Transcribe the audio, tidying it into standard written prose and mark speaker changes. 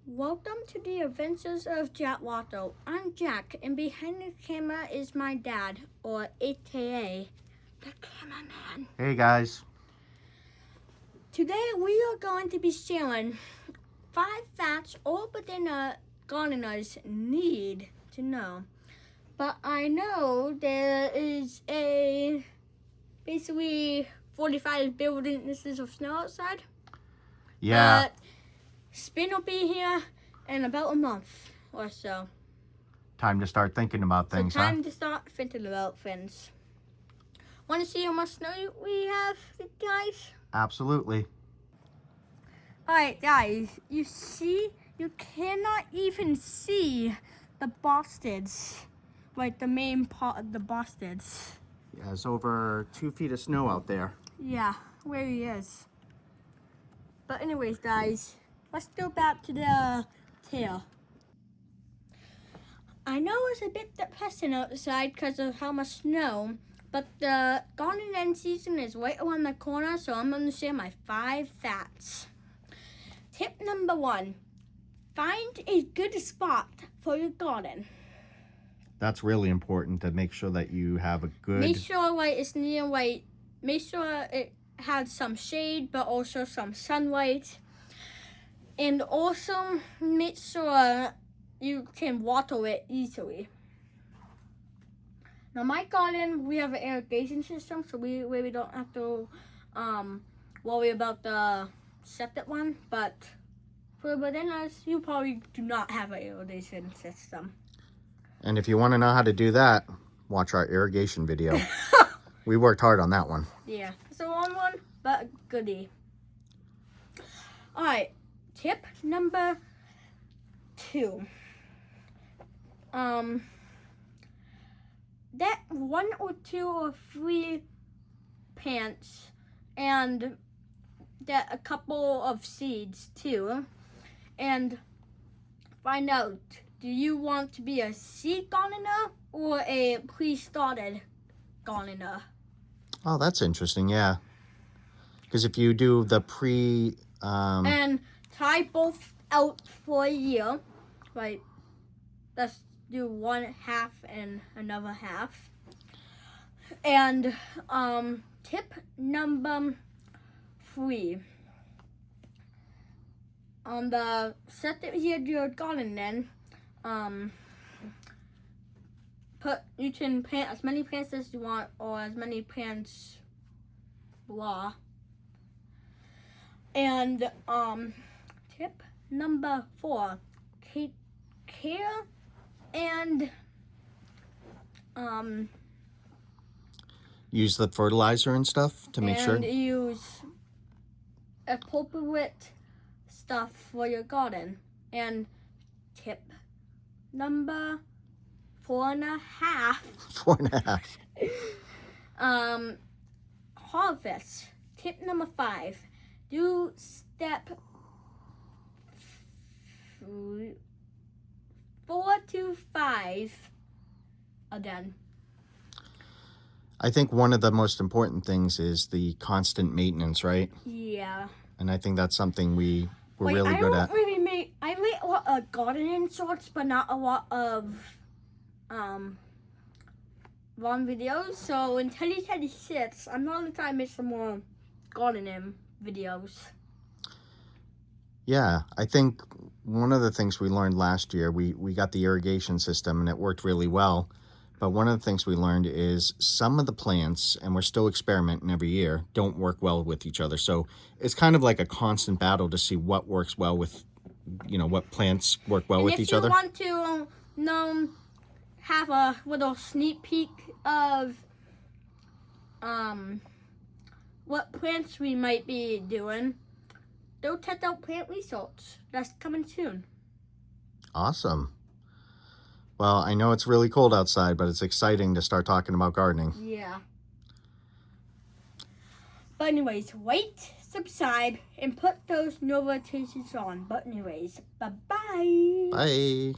Speaker 1: Welcome to the Adventures of Jack Watto. I'm Jack, and behind the camera is my dad, or AKA the cameraman.
Speaker 2: Hey guys.
Speaker 1: Today we are going to be sharing 5 facts all beginner gardeners need to know. But I know there is basically 45 inches of snow outside.
Speaker 2: Yeah.
Speaker 1: But spring will be here in about a month or so.
Speaker 2: Time to start thinking about things,
Speaker 1: So time to start thinking about things. Want to see how much snow we have, guys?
Speaker 2: Absolutely.
Speaker 1: Alright, guys. You see, you cannot even see the Bosteds. Like the main part of the Bosteds.
Speaker 2: Yeah, there's over 2 feet of snow out there.
Speaker 1: Yeah, where he is. But anyways, guys, let's go back to the tale. I know it's a bit depressing outside because of how much snow, but the gardening season is right around the corner, so I'm going to share my 5 facts. Tip number 1, find a good spot for your garden.
Speaker 2: That's really important to make sure that you have a good...
Speaker 1: Make sure it's near make sure it has some shade, but also some sunlight. And also make sure you can water it easily. Now my garden, we have an irrigation system, so we don't have to worry about the septic one. But for beginners, you probably do not have an irrigation system.
Speaker 2: And if you want to know how to do that, watch our irrigation video. We worked hard on that one.
Speaker 1: Yeah, it's a long one, but a goodie. Alright, tip number 2. That 1 or 2 or 3 plants and that a couple of seeds too, and find out, do you want to be a seed gardener or a pre-started gardener?
Speaker 2: Oh, that's interesting, yeah. Because if you do the
Speaker 1: and try both out for a year, right? Let's do 1/2 and another half. And tip number 3. On the set that you're gardening, you can plant as many plants as you want, or as many plants blah. And tip number 4, take care and
Speaker 2: use the fertilizer and stuff to make sure.
Speaker 1: And use appropriate stuff for your garden. And tip number 4.5.
Speaker 2: 4.5.
Speaker 1: Harvest. Tip number 5. Do step 4 to 5 again.
Speaker 2: I think one of the most important things is the constant maintenance, right?
Speaker 1: Yeah.
Speaker 2: And I think that's something we're really good at.
Speaker 1: I make a lot of gardening shorts, but not a lot of long videos. So in 2026, I'm not gonna try to make some more gardening videos.
Speaker 2: Yeah, I think one of the things we learned last year, we got the irrigation system and it worked really well. But one of the things we learned is some of the plants, and we're still experimenting every year, don't work well with each other. So it's kind of like a constant battle to see what works well with, what plants work well with each other.
Speaker 1: If you want to have a little sneak peek of what plants we might be doing, go check out Plant Research. That's coming soon.
Speaker 2: Awesome. Well, I know it's really cold outside, but it's exciting to start talking about gardening.
Speaker 1: Yeah. But anyways, rate, subscribe, and put those notifications on. But anyways, bye-bye.
Speaker 2: Bye.